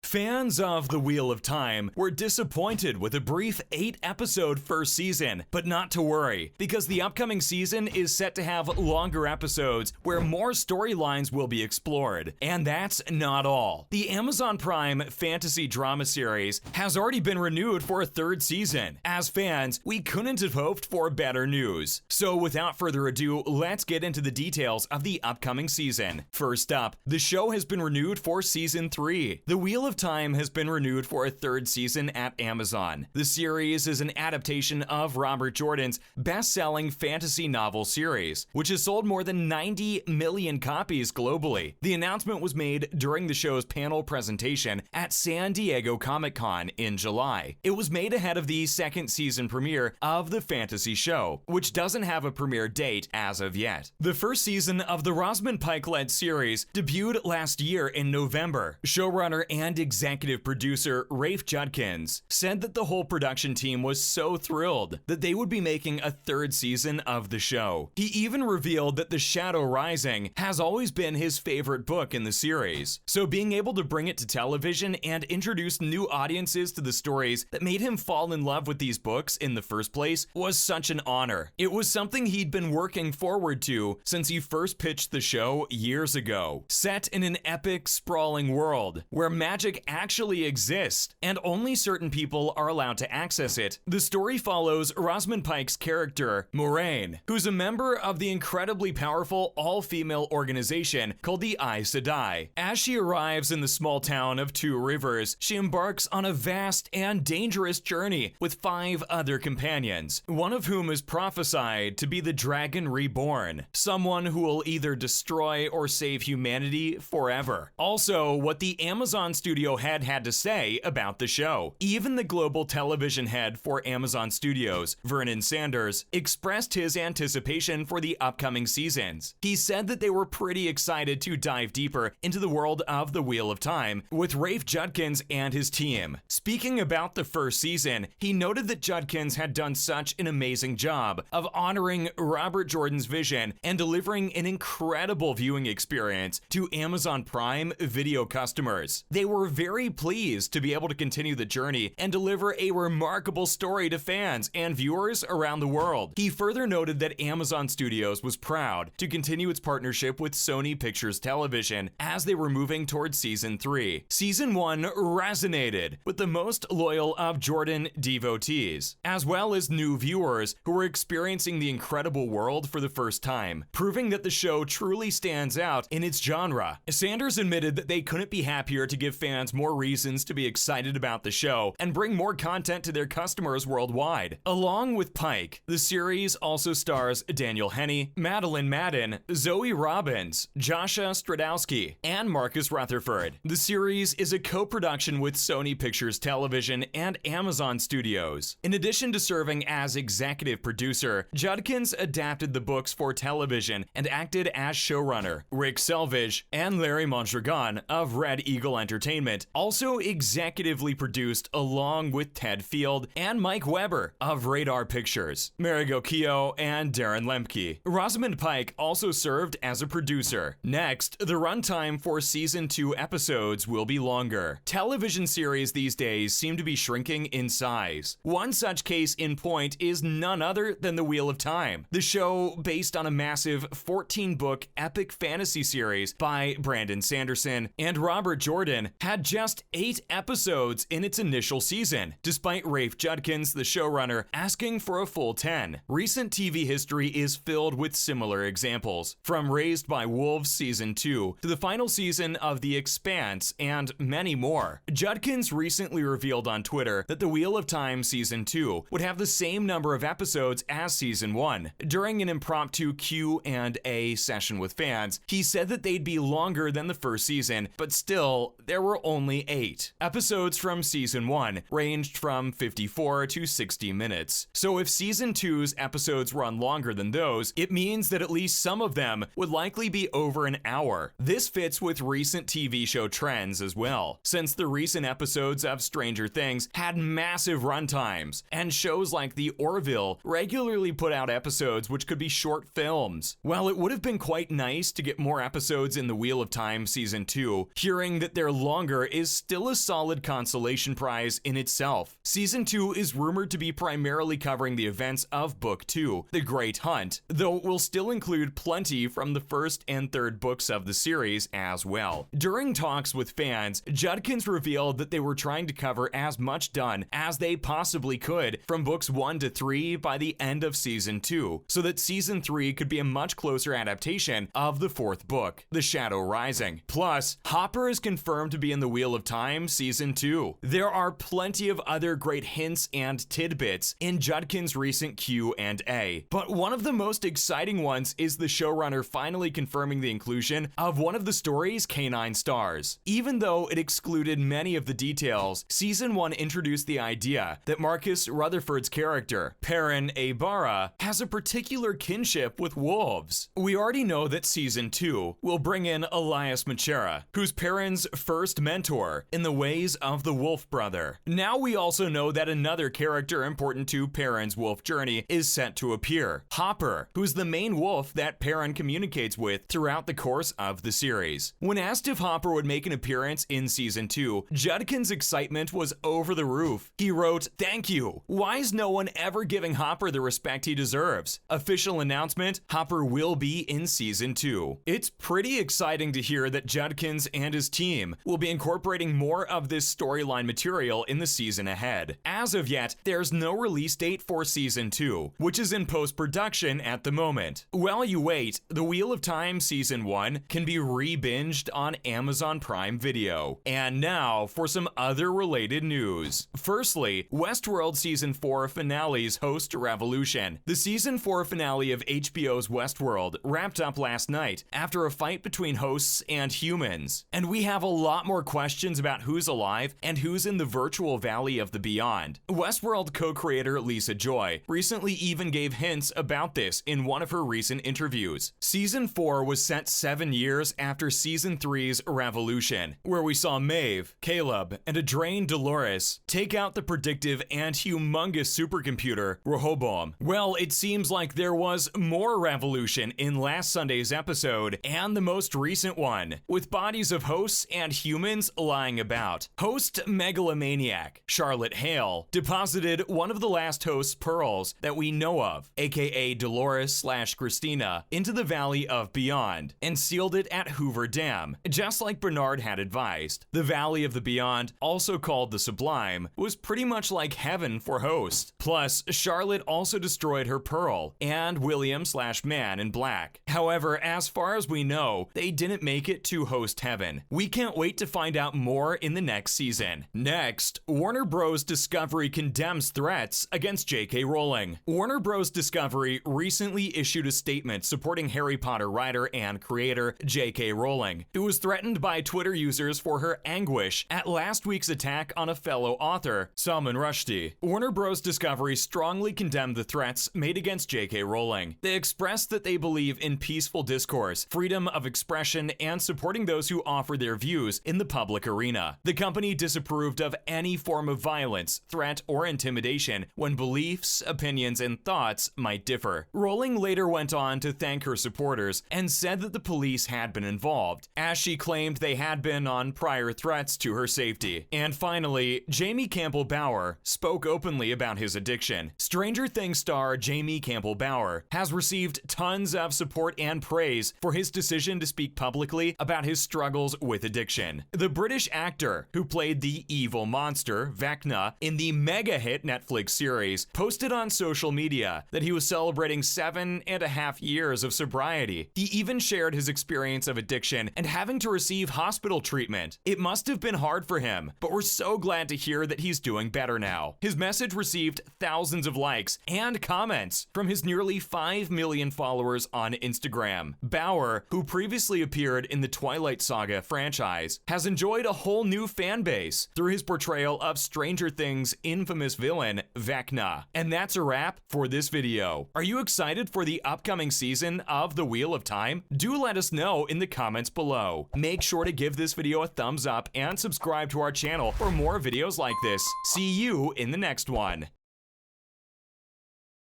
Fans of The Wheel of Time were disappointed with a brief 8-episode first season, but not to worry, because the upcoming season is set to have longer episodes where more storylines will be explored. And that's not all. The Amazon Prime fantasy drama series has already been renewed for a third season. As fans, we couldn't have hoped for better news. So without further ado, let's get into the details of the upcoming season. First up, the show has been renewed for season 3. The Wheel of Time has been renewed for a third season at Amazon. The series is an adaptation of Robert Jordan's best-selling fantasy novel series, which has sold more than 90 million copies globally. The announcement was made during the show's panel presentation at San Diego Comic-Con in July. It was made ahead of the second season premiere of the fantasy show, which doesn't have a premiere date as of yet. The first season of the Rosamund Pike-led series debuted last year in November. Showrunner and executive producer Rafe Judkins said that the whole production team was so thrilled that they would be making a third season of the show. He even revealed that The Shadow Rising has always been his favorite book in the series, so being able to bring it to television and introduce new audiences to the stories that made him fall in love with these books in the first place was such an honor. It was something he'd been working forward to since he first pitched the show years ago. Set in an epic, sprawling world where magic actually exists and only certain people are allowed to access it, the story follows Rosamund Pike's character, Moraine, who's a member of the incredibly powerful all-female organization called the Aes Sedai. As she arrives in the small town of Two Rivers, she embarks on a vast and dangerous journey with 5 other companions, one of whom is prophesied to be the Dragon Reborn, someone who will either destroy or save humanity forever. Also, what the Amazon studio head had to say about the show. Even the global television head for Amazon Studios, Vernon Sanders, expressed his anticipation for the upcoming seasons. He said that they were pretty excited to dive deeper into the world of The Wheel of Time with Rafe Judkins and his team. Speaking about the first season, he noted that Judkins had done such an amazing job of honoring Robert Jordan's vision and delivering an incredible viewing experience to Amazon Prime Video customers. They were very pleased to be able to continue the journey and deliver a remarkable story to fans and viewers around the world. He further noted that Amazon Studios was proud to continue its partnership with Sony Pictures Television as they were moving towards season 3. Season 1 resonated with the most loyal of Jordan devotees, as well as new viewers who were experiencing the incredible world for the first time, proving that the show truly stands out in its genre. Sanders admitted that they couldn't be happier to give fans more reasons to be excited about the show and bring more content to their customers worldwide. Along with Pike, the series also stars Daniel Henney, Madeline Madden, Zoe Robbins, Joshua Stradowski, and Marcus Rutherford. The series is a co-production with Sony Pictures Television and Amazon Studios. In addition to serving as executive producer, Judkins adapted the books for television and acted as showrunner. Rick Selvage and Larry Mondragon of Red Eagle Entertainment also executively produced along with Ted Field and Mike Weber of Radar Pictures, Marigo Keogh and Darren Lemke. Rosamund Pike also served as a producer. Next, the runtime for season 2 episodes will be longer. Television series these days seem to be shrinking in size. One such case in point is none other than The Wheel of Time, the show based on a massive 14-book epic fantasy series by Brandon Sanderson and Robert Jordan, had just 8 episodes in its initial season, despite Rafe Judkins, the showrunner, asking for a full 10. Recent TV history is filled with similar examples, from Raised by Wolves Season 2 to the final season of The Expanse and many more. Judkins recently revealed on Twitter that The Wheel of Time Season 2 would have the same number of episodes as Season 1. During an impromptu Q&A session with fans, he said that they'd be longer than the first season, but still, there were only 8. Episodes from Season 1 ranged from 54 to 60 minutes. So if Season 2's episodes run longer than those, it means that at least some of them would likely be over an hour. This fits with recent TV show trends as well, since the recent episodes of Stranger Things had massive runtimes, and shows like The Orville regularly put out episodes which could be short films. While it would have been quite nice to get more episodes in The Wheel of Time Season 2, hearing that they're longer Hunter is still a solid consolation prize in itself. Season 2 is rumored to be primarily covering the events of Book 2, The Great Hunt, though it will still include plenty from the first and third books of the series as well. During talks with fans, Judkins revealed that they were trying to cover as much done as they possibly could from books 1 to 3 by the end of Season 2, so that Season 3 could be a much closer adaptation of the fourth book, The Shadow Rising. Plus, Hopper is confirmed to be in the Wheel of Time Season 2. There are plenty of other great hints and tidbits in Judkins' recent Q&A, but one of the most exciting ones is the showrunner finally confirming the inclusion of one of the story's canine stars. Even though it excluded many of the details, Season 1 introduced the idea that Marcus Rutherford's character, Perrin Aybara, has a particular kinship with wolves. We already know that Season 2 will bring in Elias Machera, who's Perrin's first mentor in the ways of the Wolf Brother. Now we also know that another character important to Perrin's wolf journey is set to appear, Hopper, who's the main wolf that Perrin communicates with throughout the course of the series. When asked if Hopper would make an appearance in Season 2, Judkins' excitement was over the roof. He wrote, "Thank you. Why is no one ever giving Hopper the respect he deserves? Official announcement, Hopper will be in Season 2. It's pretty exciting to hear that Judkins and his team will be incorporating more of this storyline material in the season ahead. As of yet, there's no release date for Season 2, which is in post-production at the moment. While you wait, The Wheel of Time Season 1 can be re-binged on Amazon Prime Video. And now for some other related news. Firstly, Westworld Season 4 finale's host revolution. The Season 4 finale of HBO's Westworld wrapped up last night after a fight between hosts and humans. And we have a lot more questions about who's alive and who's in the virtual valley of the beyond. Westworld co-creator Lisa Joy recently even gave hints about this in one of her recent interviews. Season 4 was set 7 years after Season 3's Revolution, where we saw Maeve, Caleb, and a drained Dolores take out the predictive and humongous supercomputer Rehoboam. Well, it seems like there was more revolution in last Sunday's episode and the most recent one, with bodies of hosts and humans lying about. Host megalomaniac Charlotte Hale deposited one of the last host's pearls that we know of, aka Dolores/Christina, into the Valley of Beyond and sealed it at Hoover Dam, just like Bernard had advised. The Valley of the Beyond, also called the Sublime, was pretty much like heaven for hosts. Plus, Charlotte also destroyed her pearl and William/Man in Black. However, as far as we know, they didn't make it to host heaven. We can't wait to find out more in the next season. Next, Warner Bros. Discovery condemns threats against J.K. Rowling. Warner Bros. Discovery recently issued a statement supporting Harry Potter writer and creator J.K. Rowling, who was threatened by Twitter users for her anguish at last week's attack on a fellow author, Salman Rushdie. Warner Bros. Discovery strongly condemned the threats made against J.K. Rowling. They expressed that they believe in peaceful discourse, freedom of expression, and supporting those who offer their views in the public arena. The company disapproved of any form of violence, threat, or intimidation when beliefs, opinions, and thoughts might differ. Rowling later went on to thank her supporters and said that the police had been involved, as she claimed they had been on prior threats to her safety. And finally, Jamie Campbell Bower spoke openly about his addiction. Stranger Things star Jamie Campbell Bower has received tons of support and praise for his decision to speak publicly about his struggles with addiction. The British actor who played the evil monster, Vecna, in the mega-hit Netflix series, posted on social media that he was celebrating 7.5 years of sobriety. He even shared his experience of addiction and having to receive hospital treatment. It must have been hard for him, but we're so glad to hear that he's doing better now. His message received thousands of likes and comments from his nearly 5 million followers on Instagram. Bower, who previously appeared in the Twilight Saga franchise, has enjoyed a whole new fan base through his portrayal of Stranger Things' infamous villain, Vecna. And that's a wrap for this video. Are you excited for the upcoming season of The Wheel of Time? Do let us know in the comments below. Make sure to give this video a thumbs up and subscribe to our channel for more videos like this. See you in the next one.